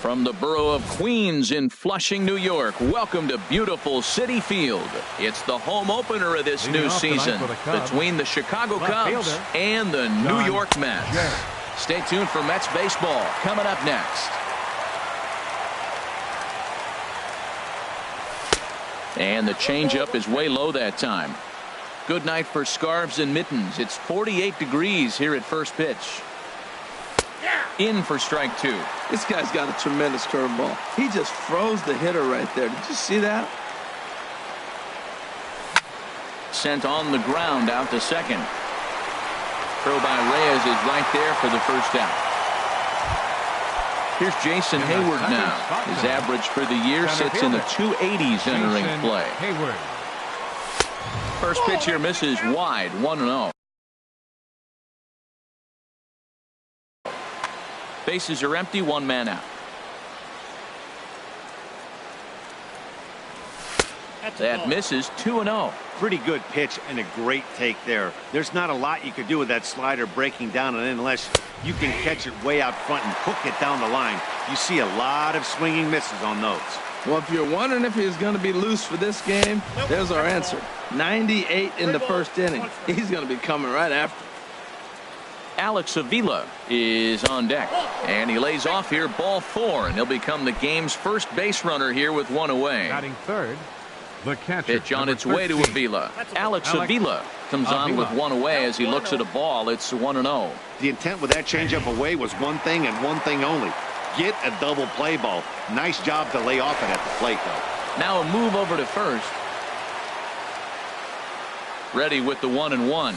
From the borough of Queens in Flushing, New York, welcome to beautiful Citi Field. It's the home opener of this new season between the Chicago Cubs and the New York Mets. Stay tuned for Mets baseball coming up next. And the changeup is way low that time. Good night for scarves and mittens. It's 48 degrees here at first pitch. In for strike two. This guy's got a tremendous curveball. He just froze the hitter right there. Did you see that? Sent on the ground out to second. Throw by Reyes is right there for the first out. Here's Jason Hayward now. His average for the year sits in the 280s entering play. First pitch here misses wide, 1-0. Bases are empty, one man out. That misses, 2-0. Pretty good pitch and a great take there. There's not a lot you could do with that slider breaking down and in unless you can catch it way out front and hook it down the line. You see a lot of swinging misses on those. Well, if you're wondering if he's going to be loose for this game, there's our answer. 98 in the first inning. He's going to be coming right after. Alex Avila is on deck, and he lays off here, ball 4, and he'll become the game's first base runner here with one away. Batting third, the catcher, pitch on its way to Avila. Alex Avila comes on with one away as he looks at a ball. It's 1-0. The intent with that changeup away was one thing and one thing only. Get a double play ball. Nice job to lay off it at the plate, though. Now a move over to first. Ready with the 1-1.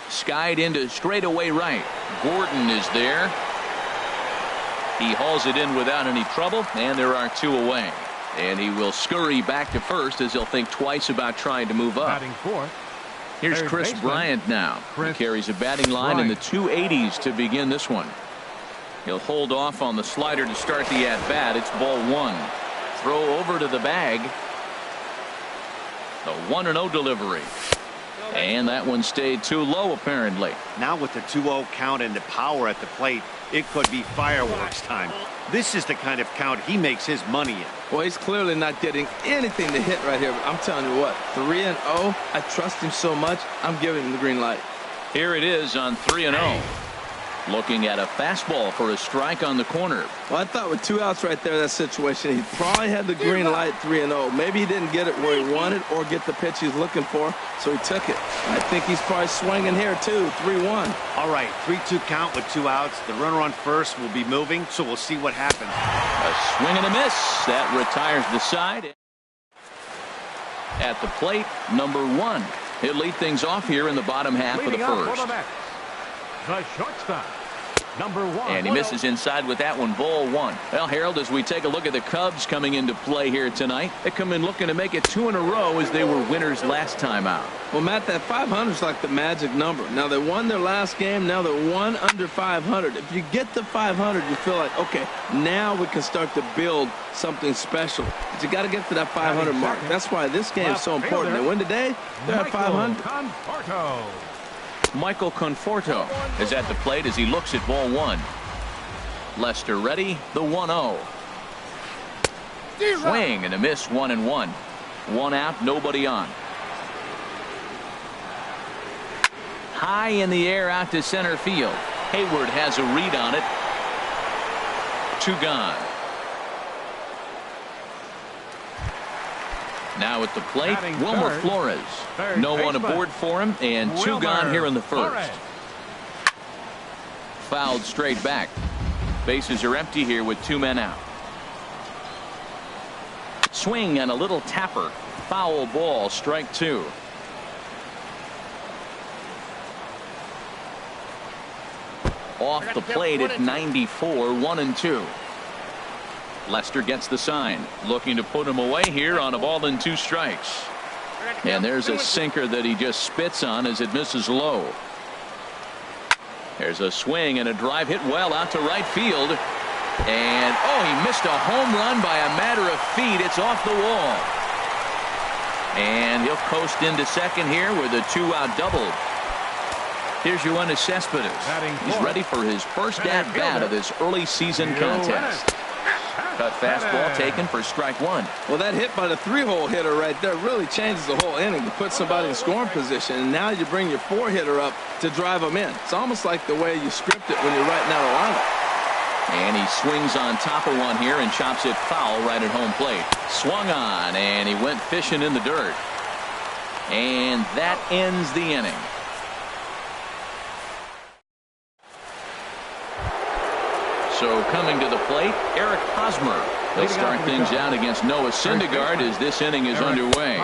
Skied into straightaway right. Gordon is there. He hauls it in without any trouble, and there are two away. And he will scurry back to first as he'll think twice about trying to move up. Batting fourth. Here's Chris Bryant now. He carries a batting line in the 280s to begin this one. He'll hold off on the slider to start the at-bat. It's ball 1. Throw over to the bag. A 1-0 delivery. And that one stayed too low, apparently. Now with the 2-0 count and the power at the plate, it could be fireworks time. This is the kind of count he makes his money in. Well, he's clearly not getting anything to hit right here. But I'm telling you what, 3-0, I trust him so much, I'm giving him the green light. Here it is on 3-0. Looking at a fastball for a strike on the corner. Well, I thought with 2 outs right there, that situation, he probably had the green light 3-0. Maybe he didn't get it where he wanted or get the pitch he's looking for, so he took it. I think he's probably swinging here, too, 3-1. All right, 3-2 count with 2 outs. The runner on first will be moving, so we'll see what happens. A swing and a miss. That retires the side. At the plate, number 1. He'll lead things off here in the bottom half of the first. The shortstop, number 1. And he misses inside with that one, ball 1. Well, Harold, as we take a look at the Cubs coming into play here tonight, they come in looking to make it 2 in a row as they were winners last time out. Well, Matt, that 500 is like the magic number. Now, they won their last game. Now they're 1 under 500. If you get to 500, you feel like, okay, now we can start to build something special. But you got to get to that 500 mark. That's why this game is so important. They win today, they're at 500. Michael Conforto is at the plate as he looks at ball 1. Lester ready, the 1-0. Swing and a miss, 1-1. 1 out, nobody on. High in the air out to center field. Hayward has a read on it. 2 gone. Now at the plate, Wilmer Flores. No one aboard for him, and 2 gone here in the first. Fouled straight back. Bases are empty here with 2 men out. Swing and a little tapper. Foul ball, strike 2. Off the plate at 94, 1-2. Lester gets the sign, looking to put him away here on a ball and 2 strikes. And there's a sinker that he just spits on as it misses low. There's a swing and a drive hit well out to right field. And, oh, he missed a home run by a matter of feet. It's off the wall. And he'll coast into second here with a 2-out double. Here's Yoenis Cespedes. He's ready for his first at-bat of this early season contest. Cut fastball taken for strike one. Well, that hit by the three-hole hitter right there really changes the whole inning. You put somebody in scoring position, and now you bring your four-hitter up to drive them in. It's almost like the way you script it when you're writing out a lineup. And he swings on top of one here and chops it foul right at home plate. Swung on, and he went fishing in the dirt. And that ends the inning. So coming to the plate, Eric Hosmer. They'll start things out against Noah Syndergaard as this inning is underway.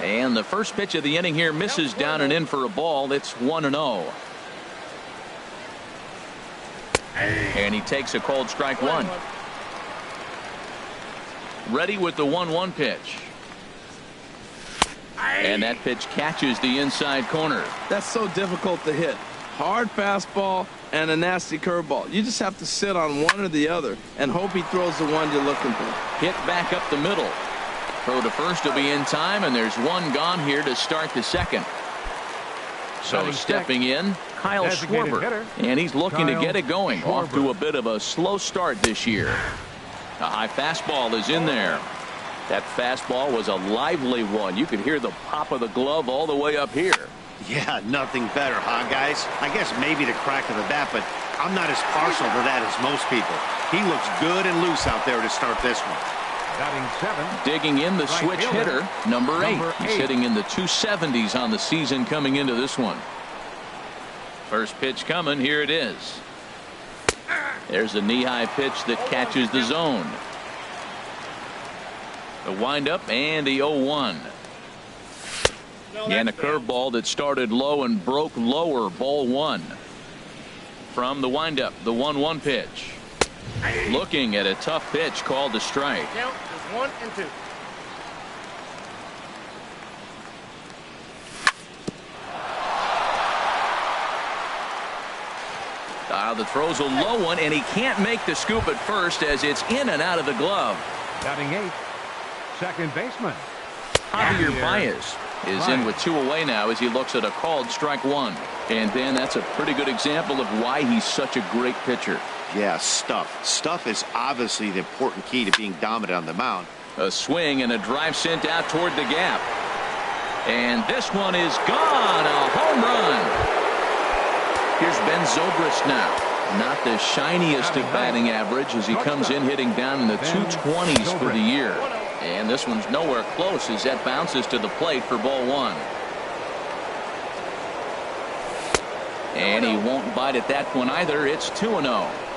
And the first pitch of the inning here misses down and in for a ball. It's 1-0. And he takes a cold strike one. Ready with the 1-1 pitch. And that pitch catches the inside corner. That's so difficult to hit. Hard fastball and a nasty curveball. You just have to sit on one or the other and hope he throws the one you're looking for. Hit back up the middle. Throw to first will be in time, and there's one gone here to start the second. So stepping in, Kyle Schwarber. And he's looking to get it going. Off to a bit of a slow start this year. A high fastball is in there. That fastball was a lively one. You could hear the pop of the glove all the way up here. Yeah, nothing better, huh, guys? I guess maybe the crack of the bat, but I'm not as partial to that as most people. He looks good and loose out there to start this one. Batting seven. Digging in the switch hitter, number 8. He's hitting in the 270s on the season coming into this one. First pitch coming. Here it is. There's a knee-high pitch that catches the zone. The windup and the 0-1. And a curveball that started low and broke lower. Ball one. From the windup, the 1-1 pitch. Looking at a tough pitch called the strike. Count is 1 and 2. The throw's a low one, and he can't make the scoop at first as it's in and out of the glove. Batting 8. Second baseman. Javier Baez is in with 2 away now as he looks at a called strike one. And Dan, that's a pretty good example of why he's such a great pitcher. Yeah, stuff. Stuff is obviously the important key to being dominant on the mound. A swing and a drive sent out toward the gap. And this one is gone. A home run. Here's Ben Zobrist now. Not the shiniest of batting average as he comes in hitting down in the 220s for the year. And this one's nowhere close as that bounces to the plate for ball one. And he won't bite at that one either. It's 2-0.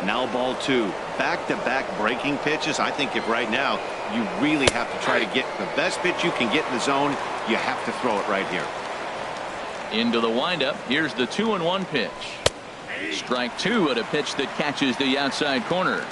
Now ball two. Back-to-back breaking pitches. I think if right now you really have to try to get the best pitch you can get in the zone, you have to throw it right here. Into the windup. Here's the 2-1 pitch. Strike two at a pitch that catches the outside corner.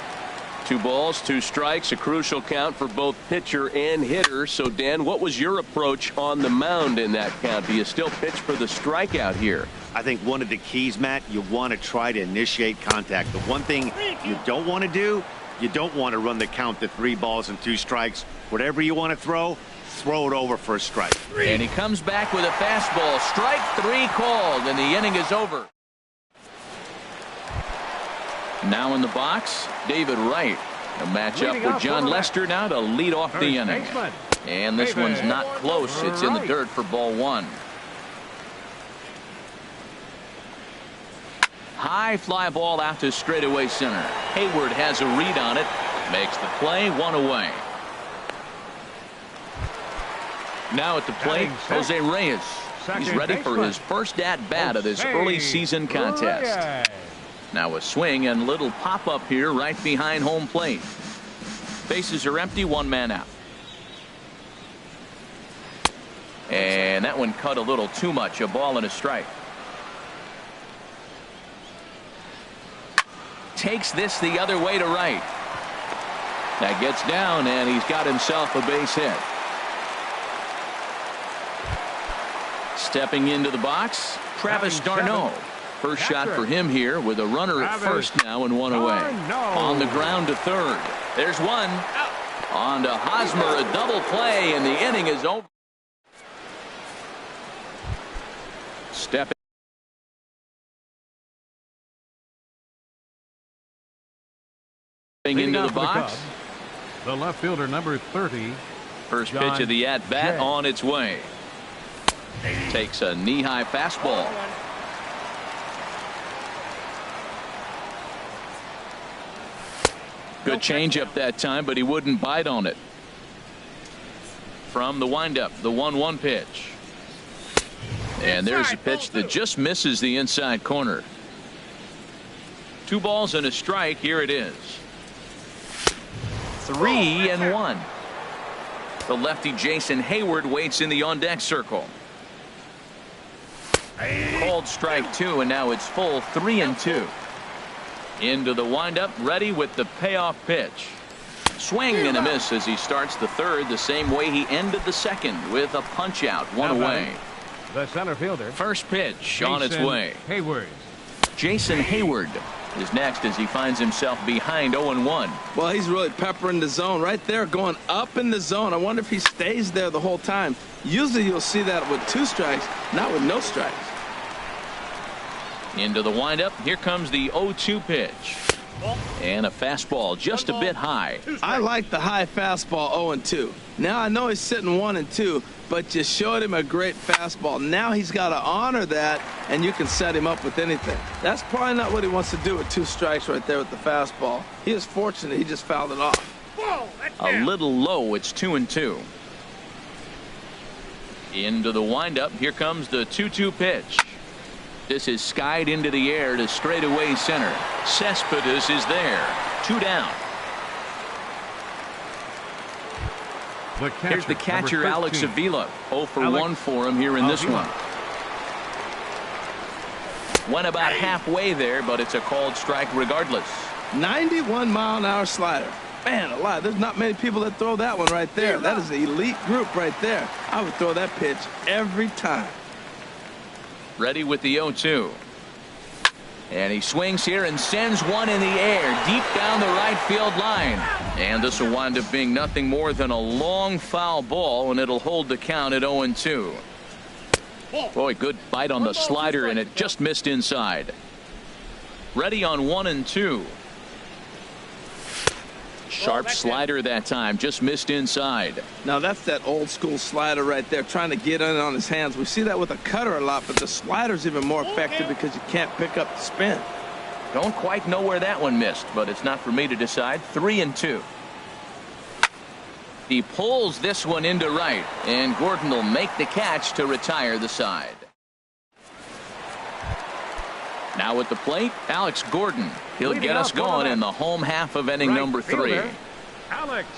2 balls, 2 strikes, a crucial count for both pitcher and hitter. So, Dan, what was your approach on the mound in that count? Do you still pitch for the strikeout here? I think one of the keys, Matt, you want to try to initiate contact. The one thing you don't want to do, you don't want to run the count to 3 balls and 2 strikes. Whatever you want to throw it over for a strike. And he comes back with a fastball. Strike 3 called, and the inning is over. Now in the box, David Wright. A matchup with John Lester now to lead off the inning. And this one's not close. It's in the dirt for ball one. High fly ball out to straightaway center. Hayward has a read on it. Makes the play, 1 away. Now at the plate, Jose Reyes. He's ready for his first at-bat of this early season contest. Now a swing and little pop-up here right behind home plate. Bases are empty, 1 man out. And that one cut a little too much. A ball and a strike. Takes this the other way to right. That gets down, and he's got himself a base hit. Stepping into the box, Travis d'Arnaud. First shot for him here with a runner at first now and 1 away. On the ground to third. There's one. On to Hosmer, a double play, and the inning is over. Stepping into the box, The left fielder, number 30. First pitch of the at-bat on its way. Takes a knee-high fastball. Good changeup that time, but he wouldn't bite on it. From the windup, the 1-1 pitch. And there's a pitch that just misses the inside corner. 2 balls and a strike. Here it is. 3-1. The lefty Jason Hayward waits in the on-deck circle. Called strike 2, and now it's full 3-2. Into the windup, ready with the payoff pitch. Swing and a miss as he starts the third the same way he ended the second, with a punch out, 1 away. The center fielder. First pitch on its way. Hayward. Jason Hayward is next as he finds himself behind 0-1. Well, he's really peppering the zone right there, going up in the zone. I wonder if he stays there the whole time. Usually you'll see that with 2 strikes, not with no strikes. Into the windup. Here comes the 0-2 pitch. And a fastball just a bit high. I like the high fastball 0-2. Now I know he's sitting 1-2, but you showed him a great fastball. Now he's got to honor that, and you can set him up with anything. That's probably not what he wants to do with 2 strikes right there with the fastball. He is fortunate he just fouled it off. A little low. It's 2-2. Into the windup. Here comes the 2-2 pitch. This is skied into the air to straightaway center. Cespedes is there. 2 down. Here's the catcher, Alex Avila. 0 for 1 for him here in this one. Went about halfway there, but it's a called strike regardless. 91-mile-an-hour slider. Man alive, there's not many people that throw that one right there. That is an elite group right there. I would throw that pitch every time. Ready with the 0-2. And he swings here and sends one in the air deep down the right field line. And this will wind up being nothing more than a long foul ball, and it'll hold the count at 0-2. Boy, good bite on the slider, and it just missed inside. Ready on 1-2. Sharp slider that time, just missed inside. Now that's that old school slider right there, trying to get in on his hands. We see that with a cutter a lot, but the slider's even more effective because you can't pick up the spin. Don't quite know where that one missed, but it's not for me to decide. 3-2. He pulls this one into right, and Gordon will make the catch to retire the side. Now at the plate, Alex Gordon. He'll get us going in the home half of inning number 3. Alex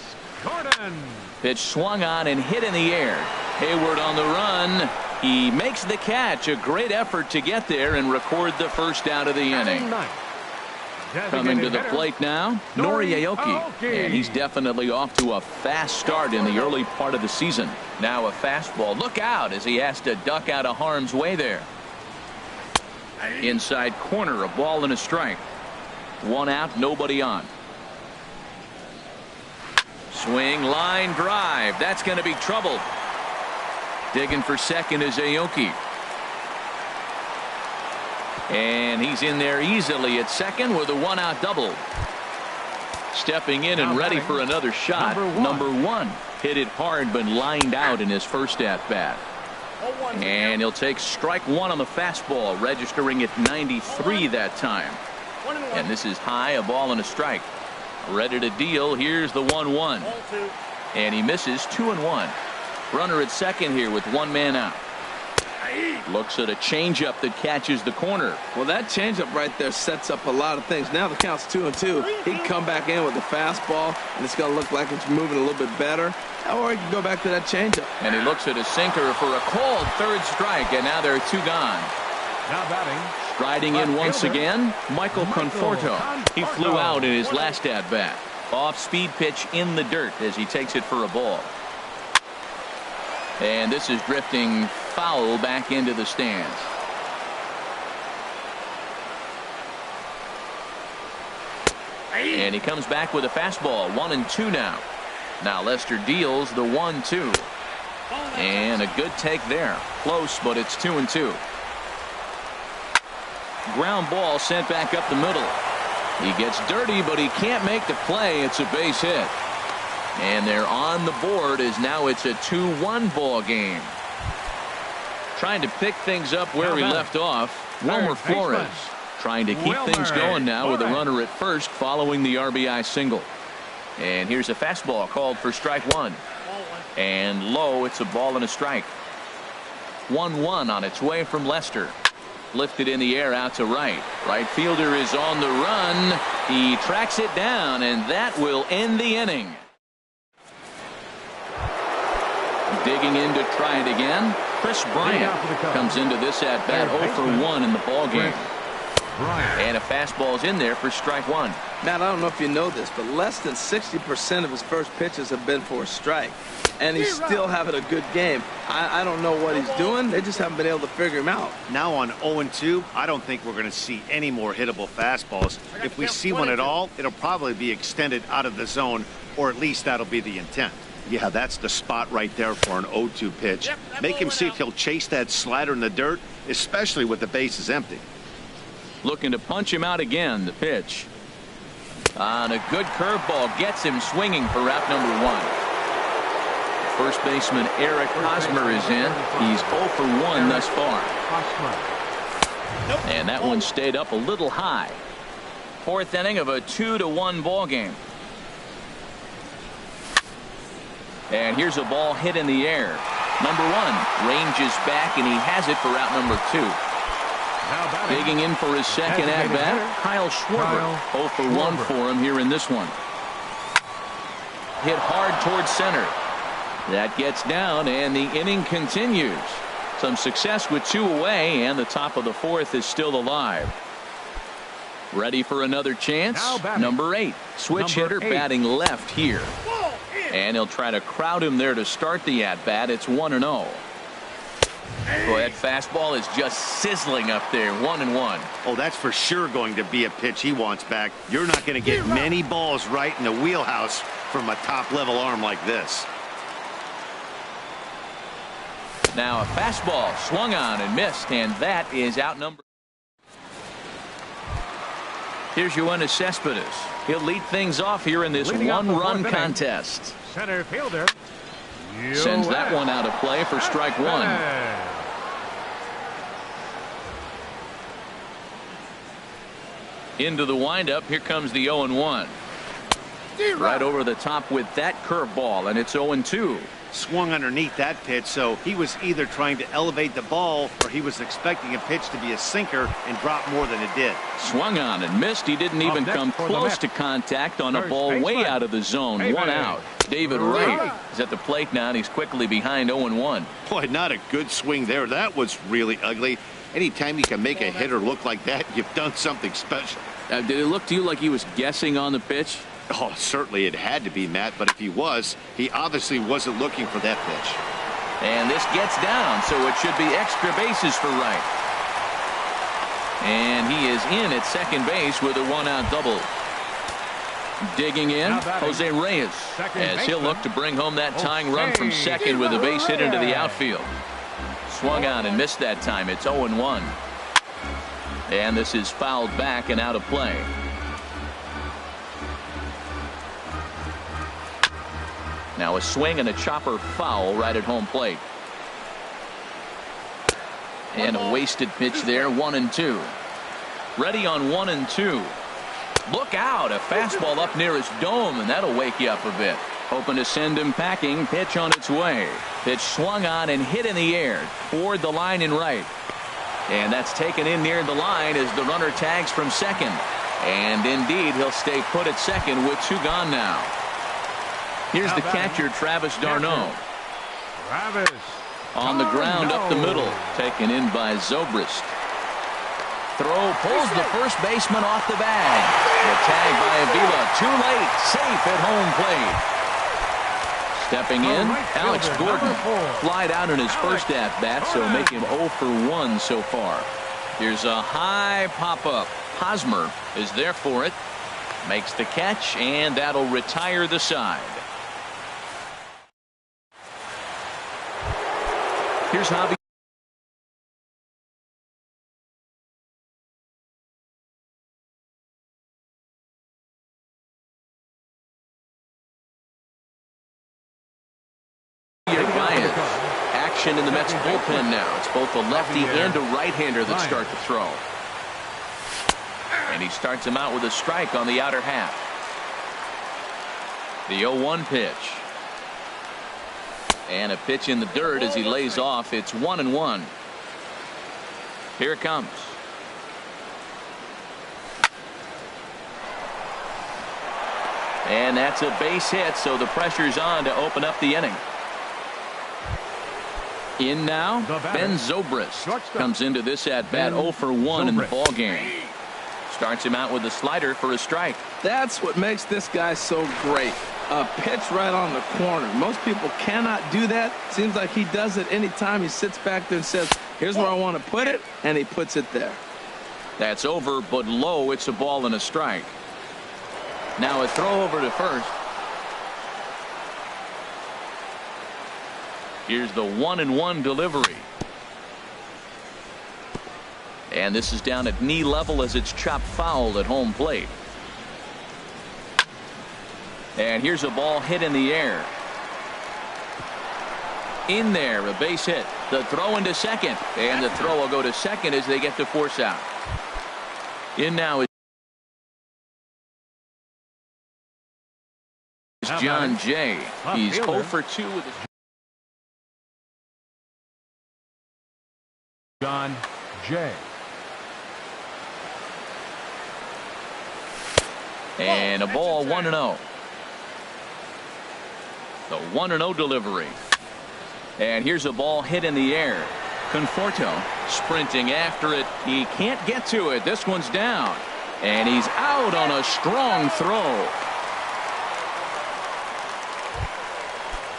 Gordon. Pitch swung on and hit in the air. Hayward on the run. He makes the catch. A great effort to get there and record the first out of the inning. Coming to the plate now, Nori Aoki. And he's definitely off to a fast start in the early part of the season. Now a fastball. Look out as he has to duck out of harm's way there. Inside corner, a ball and a strike. 1 out, nobody on. Swing, line drive. That's going to be trouble. Digging for second is Aoki. And he's in there easily at second with a 1-out double. Stepping in and ready for another shot. Number one. Hit it hard but lined out in his first at bat. And he'll take strike 1 on the fastball, registering at 93 that time. And this is high, a ball and a strike. Ready to deal. Here's the 1-1. And he misses. 2-1. Runner at second here with 1 man out. Looks at a changeup that catches the corner. Well, that changeup right there sets up a lot of things. Now the count's 2-2. He can come back in with the fastball, and it's going to look like it's moving a little bit better. Or he can go back to that changeup. And he looks at a sinker for a called third strike, and now there are 2 gone. Now batting. Striding in once again, Michael Conforto. He flew out in his last at-bat. Off-speed pitch in the dirt as he takes it for a ball. And this is drifting foul back into the stands. And he comes back with a fastball. 1-2 now. Now Lester deals the 1-2. And a good take there. Close, but it's 2-2. Ground ball sent back up the middle. He gets dirty, but he can't make the play. It's a base hit. And they're on the board as now it's a 2-1 ball game. Trying to pick things up where we left off. Wilmer Flores trying to keep things going now with a runner at first following the RBI single. And here's a fastball called for strike one. And low, it's a ball and a strike. 1-1 on its way from Lester. Lifted in the air out to right. Right fielder is on the run. He tracks it down, and that will end the inning. Digging in to try it again. Chris Bryant comes into this at bat 0 for 1 in the ball game. And a fastball's in there for strike one. Matt, I don't know if you know this, but less than 60% of his first pitches have been for a strike. And he's still having a good game. I don't know what he's doing. They just haven't been able to figure him out. Now on 0-2, I don't think we're going to see any more hittable fastballs. If we see one at all, it'll probably be extended out of the zone, or at least that'll be the intent. Yeah, that's the spot right there for an 0-2 pitch. Make him see if he'll chase that slider in the dirt, especially with the bases empty. Looking to punch him out again. The pitch. On a good curveball gets him swinging for route number one. First baseman Eric Hosmer is in. He's 0 for 1 thus far. And that one stayed up a little high. Fourth inning of a 2-1 ball game. And here's a ball hit in the air. Number one ranges back, and he has it for route number 2. Digging in for his second at bat, Kyle Schwarber. 0 for 1 for him here in this one. Hit hard towards center. That gets down, and the inning continues. Some success with 2 away, and the top of the fourth is still alive. Ready for another chance? Number 8. Switch hitter batting left here. And he'll try to crowd him there to start the at-bat. It's 1-0. Boy, that fastball is just sizzling up there. 1-1. Oh, that's for sure going to be a pitch he wants back. You're not going to get many balls right in the wheelhouse from a top-level arm like this. Now a fastball swung on and missed, and that is outnumbered. Here's Yoenis Cespedes. He'll lead things off here in this one-run contest. Center fielder sends that one out of play for strike one. Into the windup. Here comes the 0-1. Right over the top with that curveball, and it's 0-2. Swung underneath that pitch, so he was either trying to elevate the ball or he was expecting a pitch to be a sinker and drop more than it did. Swung on and missed. He didn't even come close to contact on a ball way out of the zone. 1 out. David Wright is at the plate now, and he's quickly behind 0-1. Boy, not a good swing there. That was really ugly. Anytime you can make a hitter look like that, you've done something special. Did it look to you like he was guessing on the pitch? Oh, certainly it had to be, Matt, but if he was, he obviously wasn't looking for that pitch. And this gets down, so it should be extra bases for Wright. And he is in at second base with a 1-out double. Digging in, Jose Reyes, as he'll look to bring home that tying run from second with a base hit into the outfield. Swung on and missed that time. It's 0-1. And this is fouled back and out of play. Now a swing and a chopper foul right at home plate. And a wasted pitch there. 1-2. Ready on 1-2. Look out. A fastball up near his dome, and that'll wake you up a bit. Hoping to send him packing. Pitch on its way. Pitch swung on and hit in the air toward the line in right. And that's taken in near the line as the runner tags from second. And indeed, he'll stay put at second with 2 gone now. Here's the catcher, Travis d'Arnaud. On the ground up the middle. Taken in by Zobrist. Throw pulls the first baseman off the bag. The tag by Avila. Too late. Safe at home plate. Stepping in, Alex Gordon. Flied out in his first at-bat, so make him 0 for 1 so far. Here's a high pop-up. Hosmer is there for it. Makes the catch, and that'll retire the side. Here's Javi. action in the Mets bullpen now. It's both a lefty and a right-hander that start to throw. And he starts him out with a strike on the outer half. The 0-1 pitch. And a pitch in the dirt as he lays off. It's 1-1. Here it comes. And that's a base hit, so the pressure's on to open up the inning. In now, Ben Zobrist comes into this at-bat 0 for 1 in the ballgame. Starts him out with a slider for a strike. That's what makes this guy so great. A pitch right on the corner. Most people cannot do that. Seems like he does it anytime he sits back there and says, here's where I want to put it, and he puts it there. That's over, but low. It's a ball and a strike. Now a throw over to first. Here's the 1-1 delivery. And this is down at knee level as it's chopped foul at home plate. And here's a ball hit in the air. In there, a base hit. The throw into second. And the throw will go to second as they get to force out. In now is John Jay. He's 0 for 2 with his John Jay. And a ball 1-0. The 1-0 delivery. And here's a ball hit in the air. Conforto sprinting after it. He can't get to it. This one's down. And he's out on a strong throw.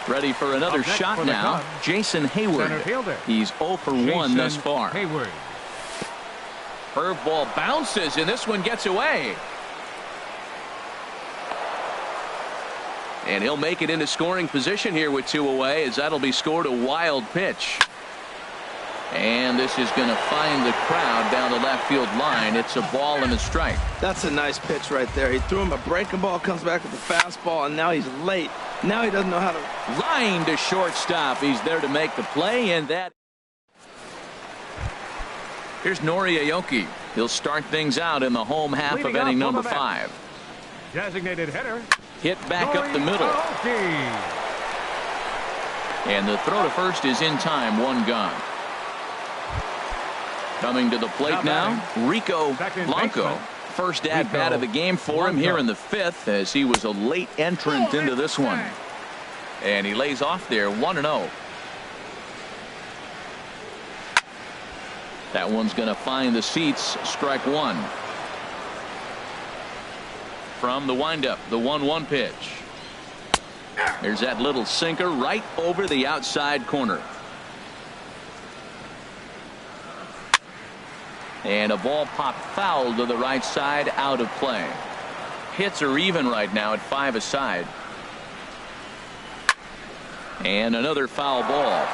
Ready for another shot now. Jason Hayward. He's 0 for 1 thus far. Hayward. Curveball bounces, and this one gets away. And he'll make it into scoring position here with 2 away, as that'll be scored a wild pitch. And this is going to find the crowd down the left field line. It's a ball and a strike. That's a nice pitch right there. He threw him a breaking ball, comes back with a fastball, and now he's late. Now he doesn't know how to. Line to shortstop. He's there to make the play, and that. Here's Nori Aoki. He'll start things out in the home half of inning number 5. Designated hitter. Hit back up the middle. And the throw to first is in time. 1 gone. Coming to the plate now, Rico Blanco. First at-bat of the game for him here in the 5th, as he was a late entrant into this one. And he lays off there 1-0. That one's going to find the seats. Strike 1. From the windup, the 1-1 pitch. There's that little sinker right over the outside corner. And a ball popped foul to the right side, out of play. Hits are even right now at 5 aside. And another foul ball.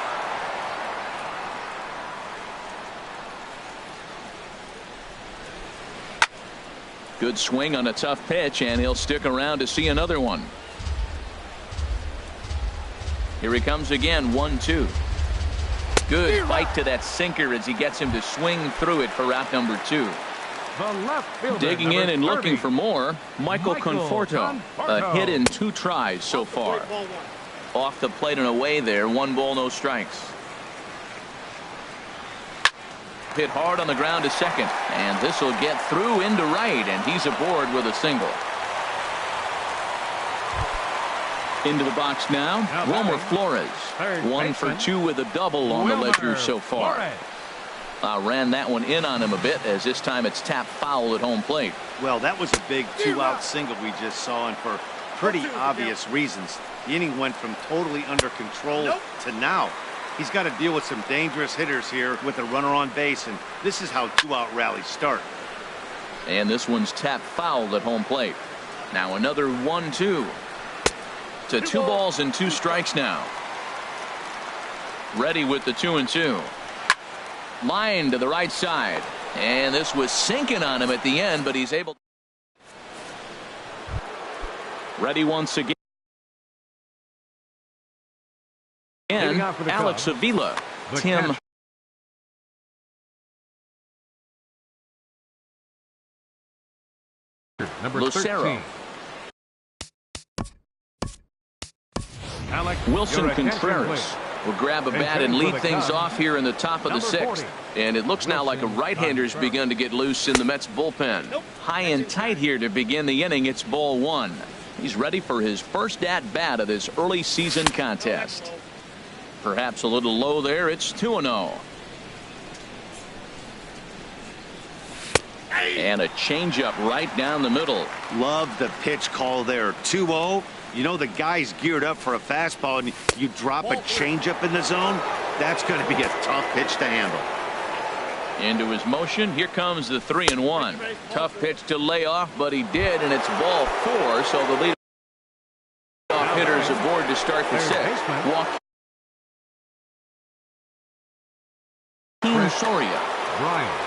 Good swing on a tough pitch, and he'll stick around to see another one. Here he comes again, 1-2. Good fight to that sinker as he gets him to swing through it for out number 2. Digging in and looking for more, Michael Conforto. A hit in 2 tries so far. Off the plate and away there, 1 ball, no strikes. Hit hard on the ground to second, and this will get through into right, and he's aboard with a single. Into the box now, Romer Flores. 1 for 2 with a double on the ledger so far. Ran that one in on him a bit, as this time it's tapped foul at home plate. Well, that was a big 2-out single we just saw, and for pretty obvious reasons. The inning went from totally under control to now. He's got to deal with some dangerous hitters here with a runner on base, and this is how 2-out rallies start. And this one's tapped foul at home plate. Now another 1-2. To 2 balls and 2 strikes now. Ready with the 2-2. Line to the right side. And this was sinking on him at the end, but he's able. Ready once again. one, out for the Alex Cubs, Avila. the Tim catcher. Number Lucero. 13. Alex, Wilson your attention, Contreras please. will grab a And bat and hitting for lead the things Cubs, off here in the top of the number 6th. 40. And it looks now like a Wilson right-hander's Contreras. begun to get loose in the Mets bullpen. High and tight here to begin the inning. It's ball one. He's ready for his first at-bat of this early season contest. Perhaps a little low there. It's 2-0. And a changeup right down the middle. Love the pitch call there. 2-0. You know the guy's geared up for a fastball, and you drop a changeup in the zone. That's going to be a tough pitch to handle. Into his motion. Here comes the 3-1. Tough pitch to lay off, but he did, and it's ball 4. So the lead off hitters aboard to start the 6th. Joaquin Soria. Bryant.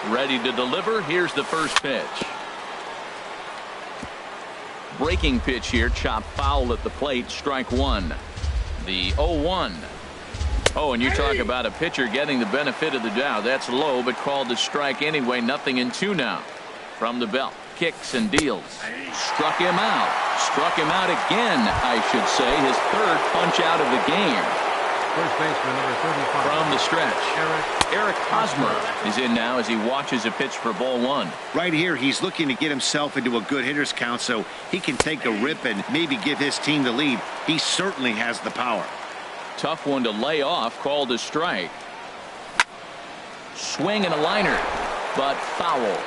Ready to deliver. Here's the first pitch. Breaking pitch here. Chop foul at the plate. Strike one. The 0-1. Oh, and you talk about a pitcher getting the benefit of the doubt. That's low, but called to strike anyway. 0-2 now. From the belt. Kicks and deals. Struck him out. Struck him out again, I should say. His third punch out of the game. First baseman, number 35. From the stretch. Eric Hosmer is in now as he watches a pitch for ball one. Right here, he's looking to get himself into a good hitter's count so he can take a rip and maybe give his team the lead. He certainly has the power. Tough one to lay off. Called a strike. Swing and a liner, but foul.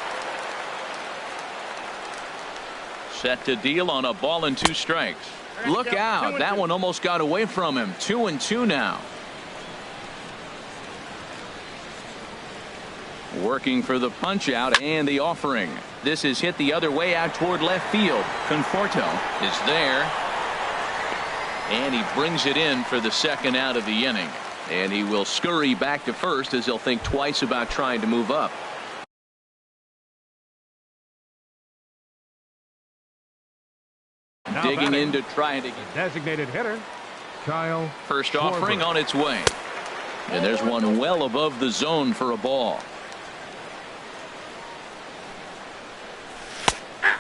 Set to deal on a ball and 2 strikes. Look out. That one almost got away from him. 2-2 now. Working for the punch out and the offering. This is hit the other way out toward left field. Conforto is there. And he brings it in for the second out of the inning. And he will scurry back to first as he'll think twice about trying to move up. Now Digging batting, in to try to get designated hitter, Kyle. first Schwarber. offering on its way. And there's one well above the zone for a ball.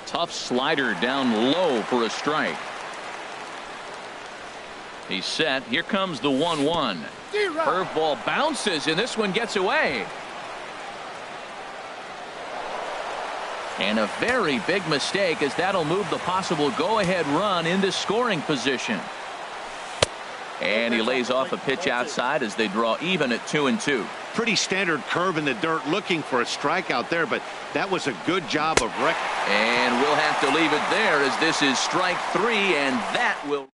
Tough slider down low for a strike. He's set. Here comes the 1-1. Curveball bounces, and this one gets away. And a very big mistake, as that'll move the possible go-ahead run into scoring position. And he lays off a pitch outside as they draw even at 2-2. Pretty standard curve in the dirt, looking for a strikeout there, but that was a good job of And we'll have to leave it there, as this is strike 3, and that will.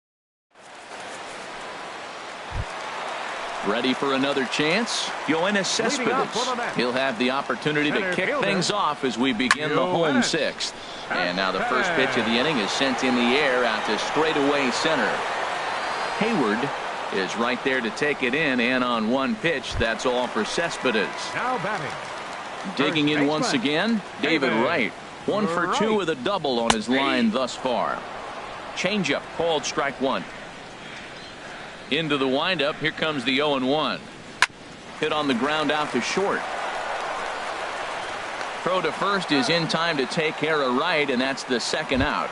Ready for another chance? Yoenis Cespedes. He'll have the opportunity to kick things off as we begin the home 6th. And now the first pitch of the inning is sent in the air out to straightaway center. Hayward is right there to take it in, and on one pitch, that's all for Cespedes. Now batting. Digging in once again, David Wright. 1 for 2 with a double on his line thus far. Changeup called strike 1. Into the windup. Here comes the 0-1. Hit on the ground out to short. Throw to first is in time to take care of Wright, and that's the second out.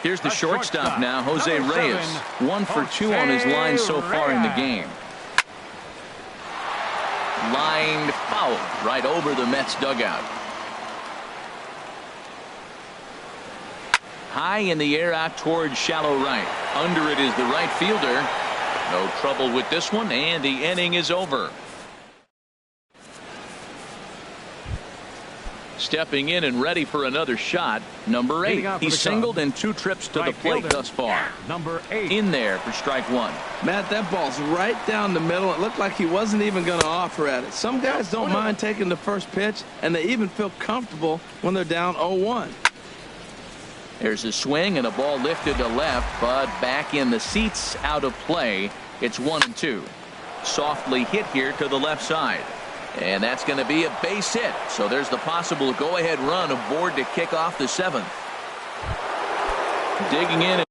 Here's the shortstop now, Jose Reyes. 1 for 2 on his line so far in the game. Lined foul right over the Mets dugout. High in the air out towards shallow right. Under it is the right fielder. No trouble with this one, and the inning is over. Stepping in and ready for another shot, number 8. He's singled in 2 trips to the plate thus far. Number 8. In there for strike 1. Matt, that ball's right down the middle. It looked like he wasn't even going to offer at it. Some guys don't mind taking the first pitch, and they even feel comfortable when they're down 0-1. There's a swing and a ball lifted to left, but back in the seats, out of play. It's 1-2. Softly hit here to the left side. And that's going to be a base hit. So there's the possible go-ahead run aboard to kick off the 7th. Digging in.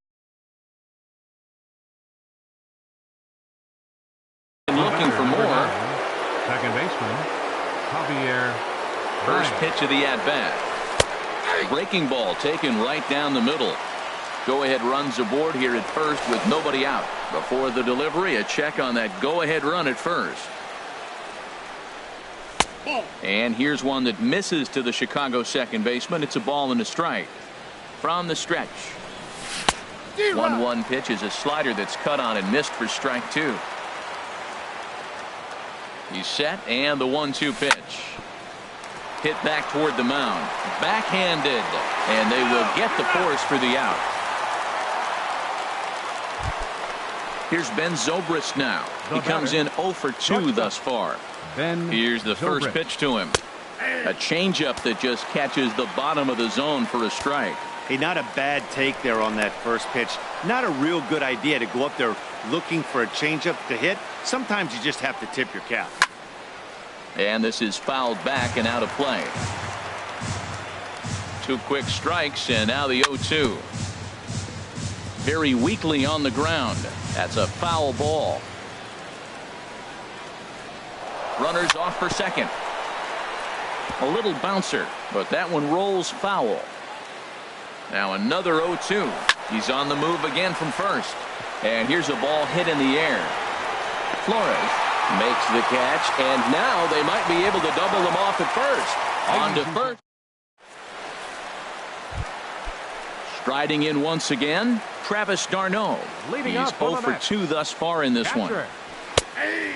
looking for more. Second baseman, Javier. First pitch of the at-bat. Breaking ball taken right down the middle. Go-ahead runs aboard here at first with nobody out. Before the delivery, a check on that go-ahead run at first. And here's one that misses to the Chicago second baseman. It's a ball and a strike. From the stretch. 1-1 pitch is a slider that's cut on and missed for strike two. He's set, and the 1-2 pitch. Hit back toward the mound. Backhanded, and they will get the force for the out. Here's Ben Zobrist now. He comes in 0 for 2 thus far. Here's the first pitch to him. A changeup that just catches the bottom of the zone for a strike. Hey, not a bad take there on that first pitch. Not a real good idea to go up there looking for a changeup to hit. Sometimes you just have to tip your cap. And this is fouled back and out of play. 2 quick strikes, and now the 0-2. Very weakly on the ground. That's a foul ball. Runners off for second. A little bouncer, but that one rolls foul. Now another 0-2. He's on the move again from first. And here's a ball hit in the air. Flores makes the catch, and now they might be able to double them off at first. On to first. Striding in once again, Travis d'Arnaud. He's 0 for 2 thus far in this one.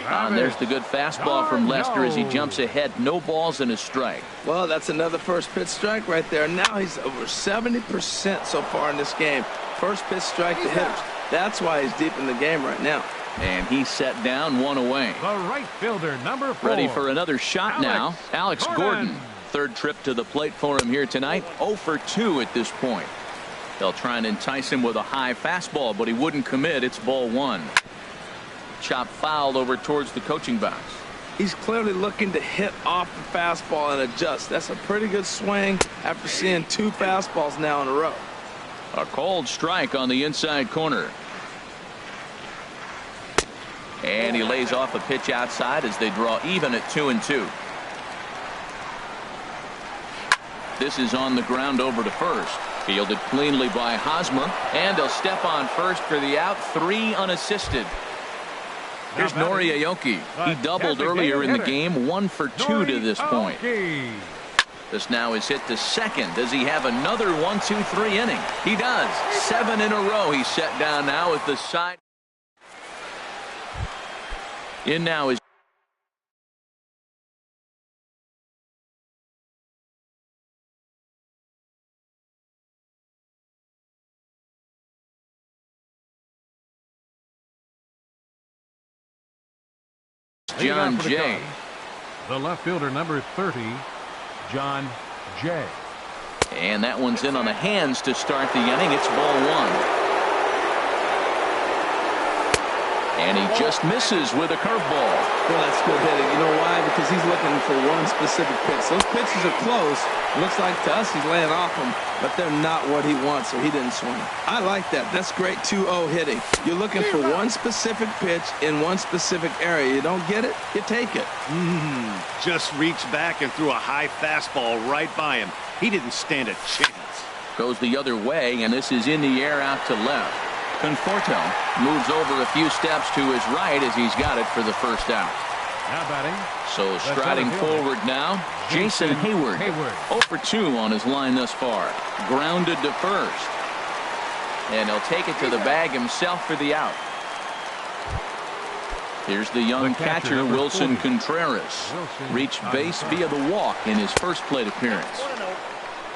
And there's the good fastball from Lester as he jumps ahead. No balls and a strike. Well, that's another first pitch strike right there. Now he's over 70% so far in this game. First pitch strike to hitters. That's why he's deep in the game right now. And he's set down, 1 away. The right fielder, number 4. Ready for another shot now. Alex Gordon. Third trip to the plate for him here tonight. 0 for 2 at this point. They'll try and entice him with a high fastball, but he wouldn't commit. It's ball 1. Chop fouled over towards the coaching box. He's clearly looking to hit off the fastball and adjust. That's a pretty good swing after seeing 2 fastballs now in a row. A cold strike on the inside corner. And he lays off a pitch outside as they draw even at 2-2. This is on the ground over to first. Fielded cleanly by Hosmer. And he'll step on first for the out. 3 unassisted. Here's Nori Aoki. He doubled earlier in the game. 1 for 2 to this point. This now is hit to second. Does he have another 1-2-3 inning? He does. 7 in a row. He's set down now at the side. In now is John Jay. The left fielder, number 30, John Jay. And that one's in on the hands to start the inning. It's ball 1. And he just misses with a curveball. Well, that's good hitting. You know why? Because he's looking for one specific pitch. Those pitches are close. Looks like to us he's laying off them, but they're not what he wants, so he didn't swing. I like that. That's great 2-0 hitting. You're looking for one specific pitch in one specific area. You don't get it, you take it. Just reached back and threw a high fastball right by him. He didn't stand a chance. Goes the other way, and this is in the air out to left. Conforto moves over a few steps to his right as he's got it for the first out. Now batting. So striding forward now, Jason Hayward. 0 for 2 on his line thus far. Grounded to first. And he'll take it to the bag himself for the out. Here's the young catcher, Wilson Contreras. Reached base via the walk in his first plate appearance.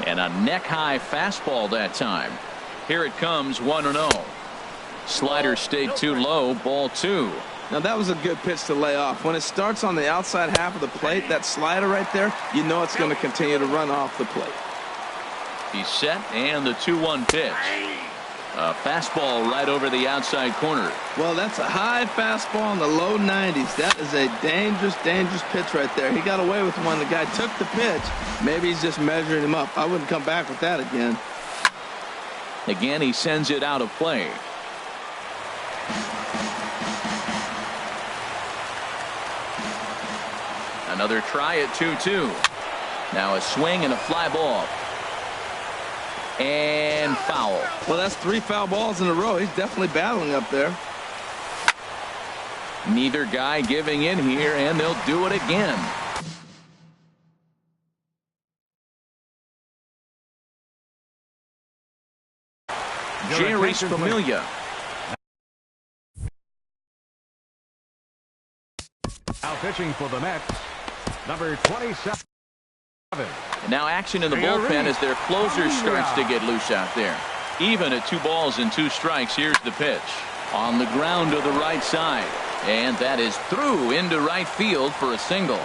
And a neck-high fastball that time. Here it comes, 1-0. Slider stayed too low, ball 2. Now that was a good pitch to lay off. When it starts on the outside half of the plate, that slider right there, you know it's going to continue to run off the plate. He's set, and the 2-1 pitch. A fastball right over the outside corner. Well, that's a high fastball in the low 90s. That is a dangerous, dangerous pitch right there. He got away with one. The guy took the pitch. Maybe he's just measuring him up. I wouldn't come back with that again. Again, he sends it out of play. Another try at 2-2. Now a swing and a fly ball. And foul. Well, that's 3 foul balls in a row. He's definitely battling up there. Neither guy giving in here, and they'll do it again. Jerry Familia. Now pitching for the Mets, number 27. Now action in the bullpen as their closer starts to get loose out there. Even at 2 balls and 2 strikes, here's the pitch. On the ground to the right side. And that is through into right field for a single.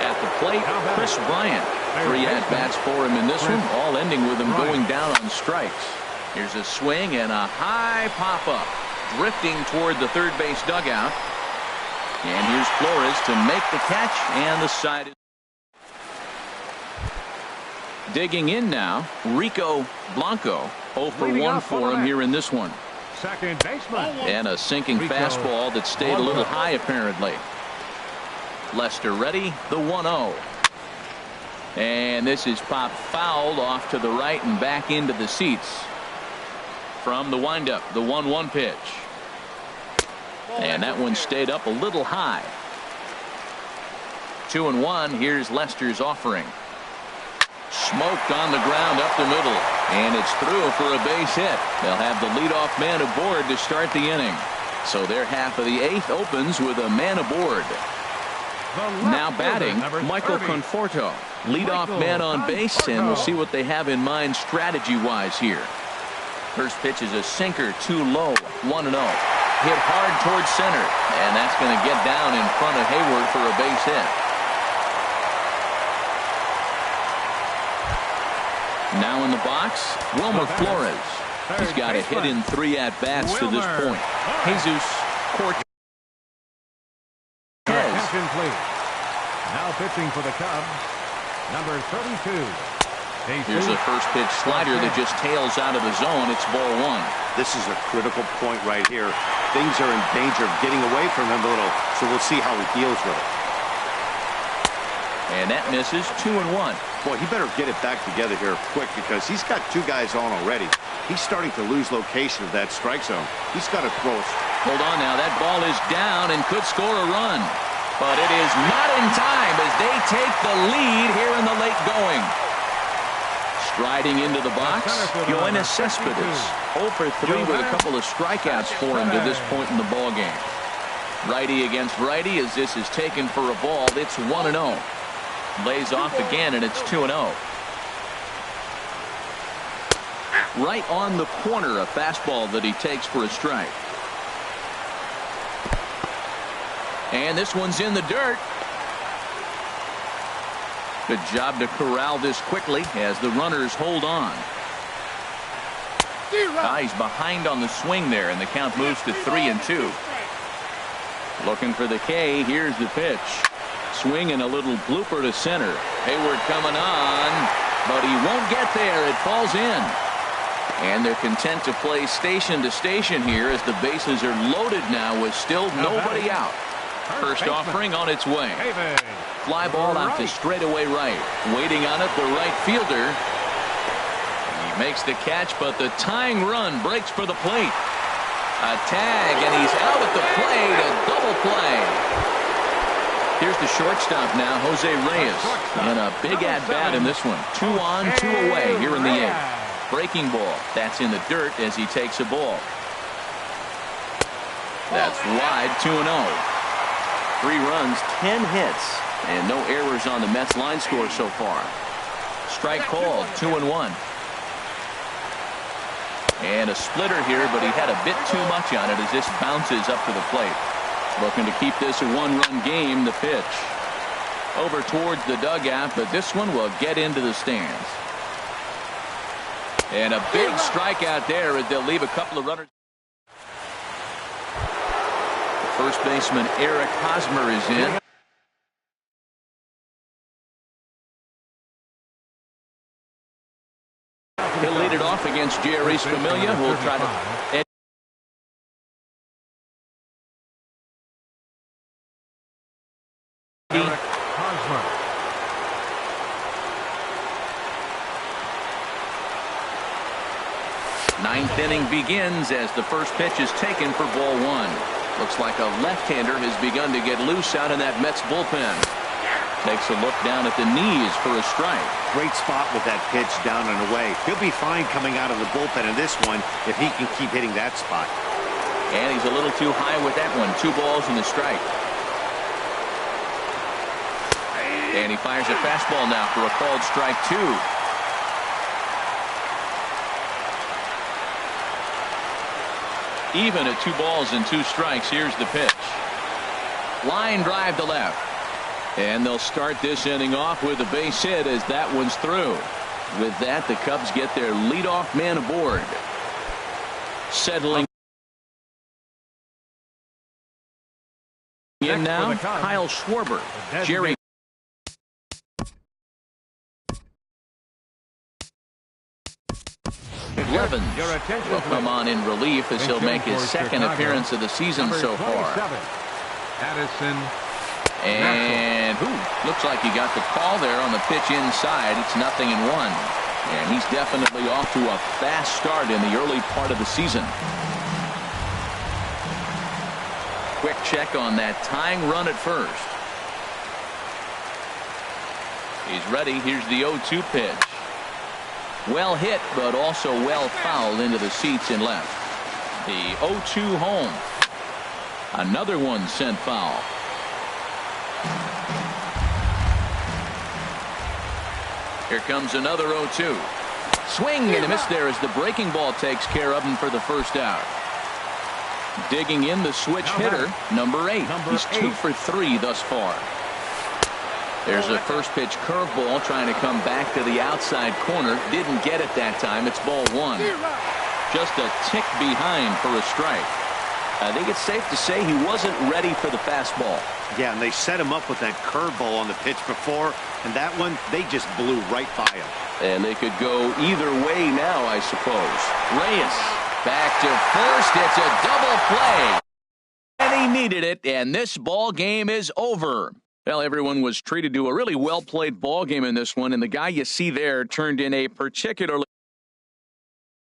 At the plate, Chris Bryant. 3 at-bats for him in this one, all ending with him going down on strikes. Here's a swing and a high pop-up. Drifting toward the third base dugout. And here's Flores to make the catch, and the side is digging in now. Rico Blanco, 0 for 1 for him here in this one. Second baseman. And a sinking fastball that stayed a little high apparently. Lester ready, the 1-0. And this is popped fouled off to the right and back into the seats. From the windup, the 1-1 pitch. And that one stayed up a little high. 2-1. Here's Lester's offering. Smoked on the ground up the middle. And it's through for a base hit. They'll have the leadoff man aboard to start the inning. So their half of the 8th opens with a man aboard. Now batting, Michael Conforto. Leadoff man on base, and we'll see what they have in mind strategy-wise here. First pitch is a sinker, too low, 1-0. Hit hard towards center, and that's going to get down in front of Hayward for a base hit. Now in the box, Wilmer Flores. He's got a hit in 3 at-bats to this point. Jesus Cortez. Now pitching for the Cubs, number 32. Here's a first pitch slider that just tails out of the zone. It's ball 1. This is a critical point right here. Things are in danger of getting away from him a little, so we'll see how he deals with it. And that misses. 2-1. Boy, he better get it back together here quick because he's got 2 guys on already. He's starting to lose location of that strike zone. He's got to throw it. Hold on now. That ball is down and could score a run. But it is not in time as they take the lead here in the late going. Striding into the box, Yoenis Cespedes. 0 for 3 with a couple of strikeouts for him to this point in the ballgame. Righty against righty as this is taken for a ball. It's 1-0. Lays off again, and it's 2-0. Right on the corner, a fastball that he takes for a strike. And this one's in the dirt. Good job to corral this quickly as the runners hold on. He's behind on the swing there, and the count moves to 3-2. Looking for the K. Here's the pitch. Swing and a little blooper to center. Hayward coming on, but he won't get there. It falls in. And they're content to play station to station here as the bases are loaded now with still nobody out. First offering on its way. Fly ball out to straightaway right. Waiting on it, the right fielder. He makes the catch, but the tying run breaks for the plate. A tag, and he's out at the plate. A double play. Here's the shortstop now, Jose Reyes. And a big at-bat in this one. 2 on, 2 away here in the 8th. Breaking ball. That's in the dirt as he takes a ball. That's wide, 2-0. 3 runs, 10 hits, and no errors on the Mets line score so far. Strike called, 2-1. And a splitter here, but he had a bit too much on it as this bounces up to the plate. Looking to keep this a 1-run game, the pitch. Over towards the dugout, but this one will get into the stands. And a big strikeout there as they'll leave a couple of runners. First baseman Eric Hosmer is in. He'll lead it off against Jerry Familia, who will try to inning begins as the first pitch is taken for ball one. Looks like a left-hander has begun to get loose out in that Mets bullpen. Takes a look down at the knees for a strike. Great spot with that pitch down and away. He'll be fine coming out of the bullpen in this one if he can keep hitting that spot. And he's a little too high with that one. 2 balls and a strike. And he fires a fastball now for a called strike 2. Even at 2 balls and 2 strikes. Here's the pitch. Line drive to left. And they'll start this inning off with a base hit as that one's through. With that, the Cubs get their leadoff man aboard. Settling in now, Kyle Schwarber. Jerry. Blevins will come on in relief as he'll make his second appearance of the season so far. Addison. And looks like he got the call there on the pitch inside. It's 0-1. And he's definitely off to a fast start in the early part of the season. Quick check on that tying run at first. He's ready. Here's the 0-2 pitch. Well hit, but also well fouled into the seats in left. The 0-2 home. Another one sent foul. Here comes another 0-2. Swing and a miss there as the breaking ball takes care of him for the first out. Digging in the switch hitter, number 8. He's 2 for 3 thus far. There's a first pitch curveball trying to come back to the outside corner. Didn't get it that time. It's ball 1. Just a tick behind for a strike. I think it's safe to say he wasn't ready for the fastball. Yeah, and they set him up with that curveball on the pitch before, and that one, they just blew right by him. And they could go either way now, I suppose. Reyes back to first. It's a double play. And he needed it, and this ball game is over. Well, everyone was treated to a really well-played ball game in this one, and the guy you see there turned in a particularly